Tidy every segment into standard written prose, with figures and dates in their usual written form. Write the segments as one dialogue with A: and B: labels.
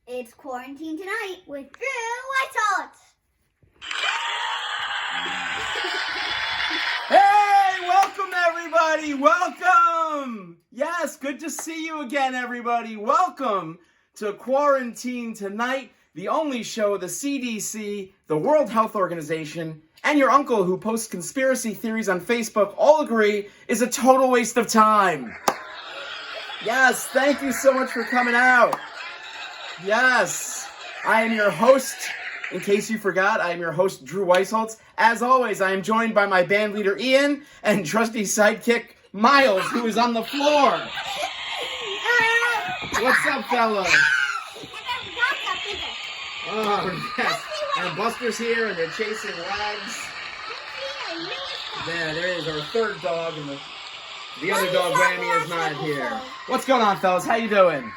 A: It's Quarantine Tonight with Drew Weishaupt.
B: Hey, welcome everybody, welcome! Yes, good to see you again everybody. Welcome to Quarantine Tonight, the only show the CDC, the World Health Organization, and your uncle who posts conspiracy theories on Facebook all agree is a total waste of time. Yes, thank you so much for coming out. Yes, I am your host. In case you forgot, I am your host, Drew Weishaupt. As always, I am joined by my band leader, Ian, and trusty sidekick, Miles, who is on the floor. What's up, fellas? Oh, yes. And Buster's here, and they're chasing Wags. There is our third dog, and the other dog, Grammy, is not here. What's going on, fellas? How you doing?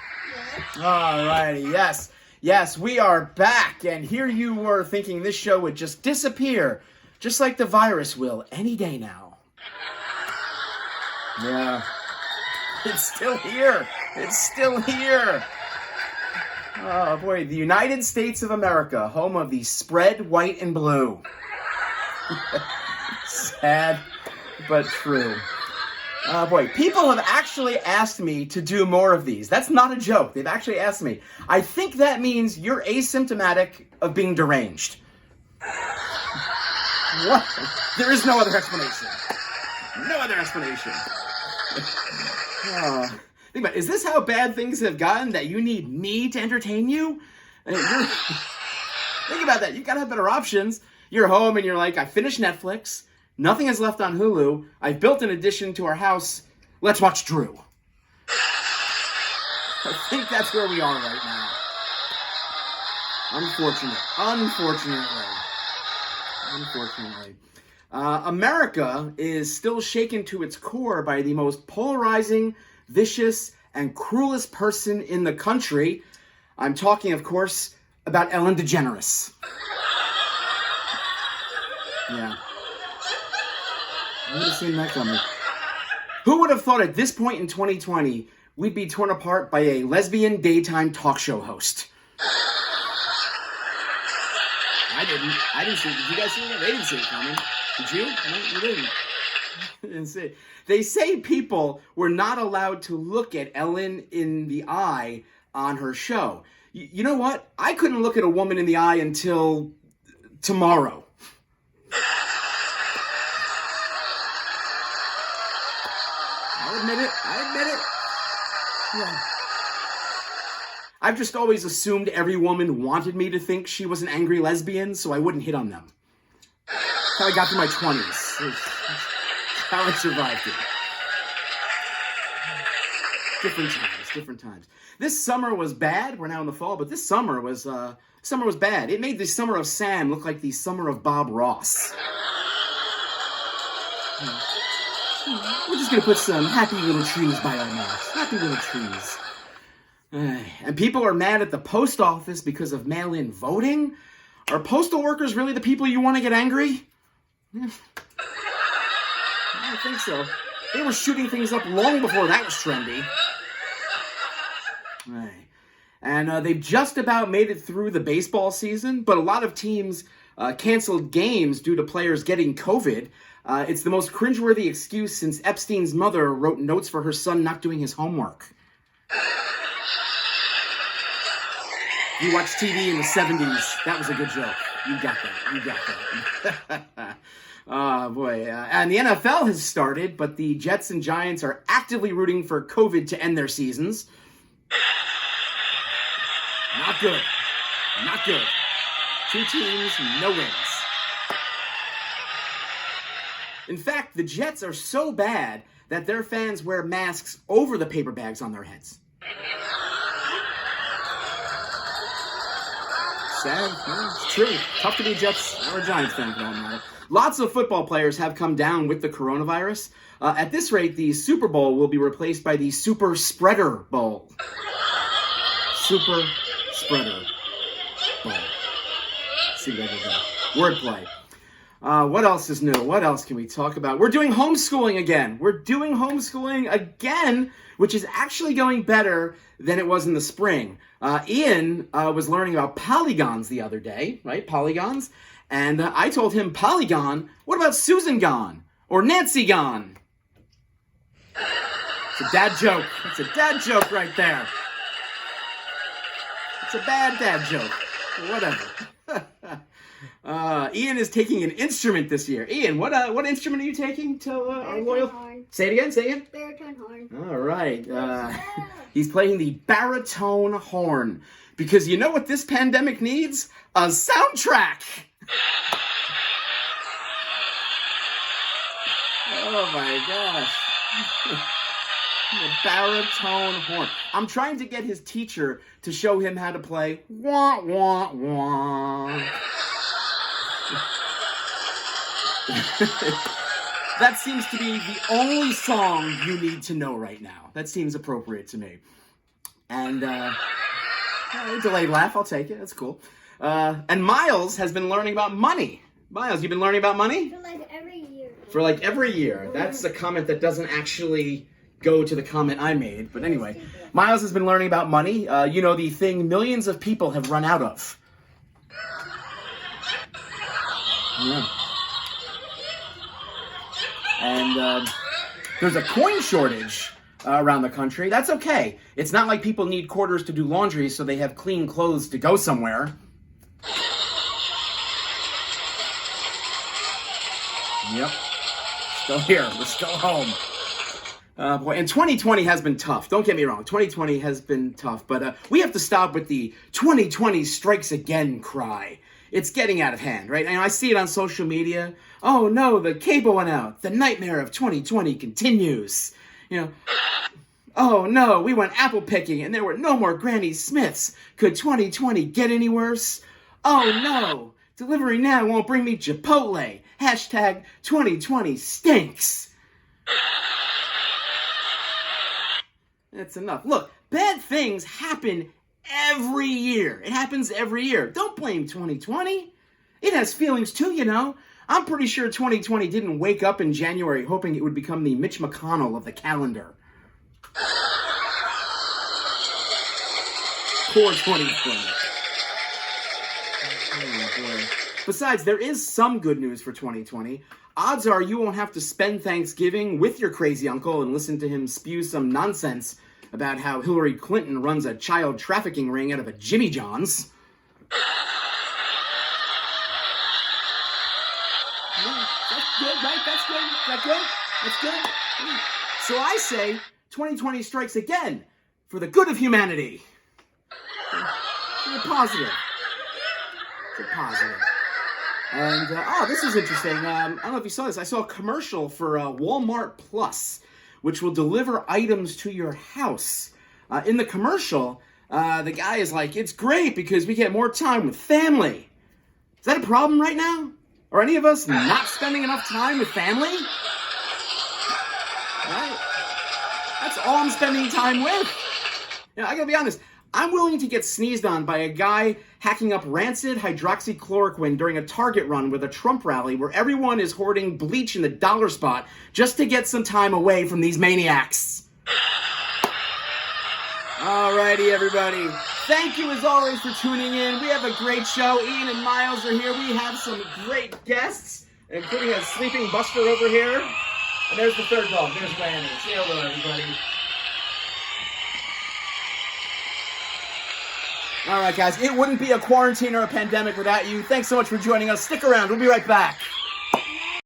B: Alrighty, yes. Yes, we are back, and here you were thinking this show would just disappear, just like the virus will any day now. Yeah. It's still here. It's still here. Oh, boy, the United States of America, home of the spread white and blue. Sad, but true. Oh boy, people have actually asked me to do more of these. That's not a joke. They've actually asked me. I think that means you're asymptomatic of being deranged. What? There is no other explanation. No other explanation. Oh. Think about it. Is this how bad things have gotten that you need me to entertain you? Think about that. You've got to have better options. You're home and you're like, I finished Netflix. Nothing is left on Hulu. I've built an addition to our house. Let's watch Drew. I think that's where we are right now. Unfortunately. America is still shaken to its core by the most polarizing, vicious, and cruelest person in the country. I'm talking, of course, about Ellen DeGeneres. Yeah. I would have seen that coming. Who would have thought at this point in 2020 we'd be torn apart by a lesbian daytime talk show host? I didn't see it. Did you guys see it? They didn't see it coming. Did you? No, you didn't. Didn't see it. They say people were not allowed to look at Ellen in the eye on her show. You know what? I couldn't look at a woman in the eye until tomorrow. I admit it. Yeah. I've just always assumed every woman wanted me to think she was an angry lesbian, so I wouldn't hit on them. That's how I got through my 20s. That's how I survived it. Different times. This summer was bad. We're now in the fall, but this summer was bad. It made the summer of Sam look like the summer of Bob Ross. We're just going to put some happy little trees by our mouths. Happy little trees. And people are mad at the post office because of mail-in voting? Are postal workers really the people you want to get angry? I don't think so. They were shooting things up long before that was trendy. And they've just about made it through the baseball season, but a lot of teams canceled games due to players getting COVID. It's the most cringeworthy excuse since Epstein's mother wrote notes for her son not doing his homework. You watched TV in the 70s. That was a good joke. You got that. Oh, boy. And the NFL has started, but the Jets and Giants are actively rooting for COVID to end their seasons. Not good. 2 teams, no wins. In fact, the Jets are so bad that their fans wear masks over the paper bags on their heads. Sad. Yeah, it's true. Tough to be a Jets or a Giants fan for that matter. Lots of football players have come down with the coronavirus. At this rate, the Super Bowl will be replaced by the Super Spreader Bowl. Super Spreader Bowl. See what I did there. Wordplay. What else is new? What else can we talk about? We're doing homeschooling again. Which is actually going better than it was in the spring. Ian was learning about polygons the other day, right? Polygons. And I told him, Polygon? What about Susan Gone? Or Nancy Gone? It's a dad joke. It's a dad joke right there. It's a bad dad joke. Whatever. Ian is taking an instrument this year. Ian, what instrument are you taking to our loyal?
A: Horn.
B: Say it again.
A: Baritone horn.
B: All right. He's playing the baritone horn because you know what this pandemic needs? A soundtrack. Oh my gosh. The baritone horn. I'm trying to get his teacher to show him how to play wah wah wah. That seems to be the only song you need to know right now. That seems appropriate to me. And a delayed laugh, I'll take it. That's cool. And Miles has been learning about money. Miles, you've been learning about money?
A: For like every year.
B: For like every year. That's a comment that doesn't actually go to the comment I made. But anyway, Miles has been learning about money. You know, the thing millions of people have run out of. Yeah. And there's a coin shortage around the country. That's okay. It's not like people need quarters to do laundry so they have clean clothes to go somewhere. Yep. Still here. We're still home. Boy, and 2020 has been tough. Don't get me wrong. 2020 has been tough. But we have to stop with the 2020 strikes again cry. It's getting out of hand, right? And I see it on social media. Oh no, the cable went out. The nightmare of 2020 continues. You know, oh no, we went apple picking and there were no more Granny Smiths. Could 2020 get any worse? Oh no, delivery now won't bring me Chipotle. Hashtag 2020 stinks. That's enough. Look, bad things happen every year. It happens every year. Don't blame 2020. It has feelings too, you know. I'm pretty sure 2020 didn't wake up in January hoping it would become the Mitch McConnell of the calendar. Poor 2020. Oh, boy. Besides, there is some good news for 2020. Odds are you won't have to spend Thanksgiving with your crazy uncle and listen to him spew some nonsense about how Hillary Clinton runs a child trafficking ring out of a Jimmy John's. No, that's good, right? That's good. Is that good? That's good. So I say 2020 strikes again for the good of humanity. It's a positive. It's a positive. And, this is interesting. I don't know if you saw this. I saw a commercial for Walmart Plus, which will deliver items to your house. In the commercial, the guy is like, it's great because we get more time with family. Is that a problem right now? Are any of us not spending enough time with family? Right? That's all I'm spending time with. You know, I gotta be honest. I'm willing to get sneezed on by a guy hacking up rancid hydroxychloroquine during a Target run with a Trump rally where everyone is hoarding bleach in the dollar spot just to get some time away from these maniacs. Alrighty, everybody. Thank you, as always, for tuning in. We have a great show. Ian and Miles are here. We have some great guests, including a sleeping Buster over here. And there's the third dog. There's Randy. Say hello, everybody. All right, guys, it wouldn't be a quarantine or a pandemic without you. Thanks so much for joining us. Stick around. We'll be right back.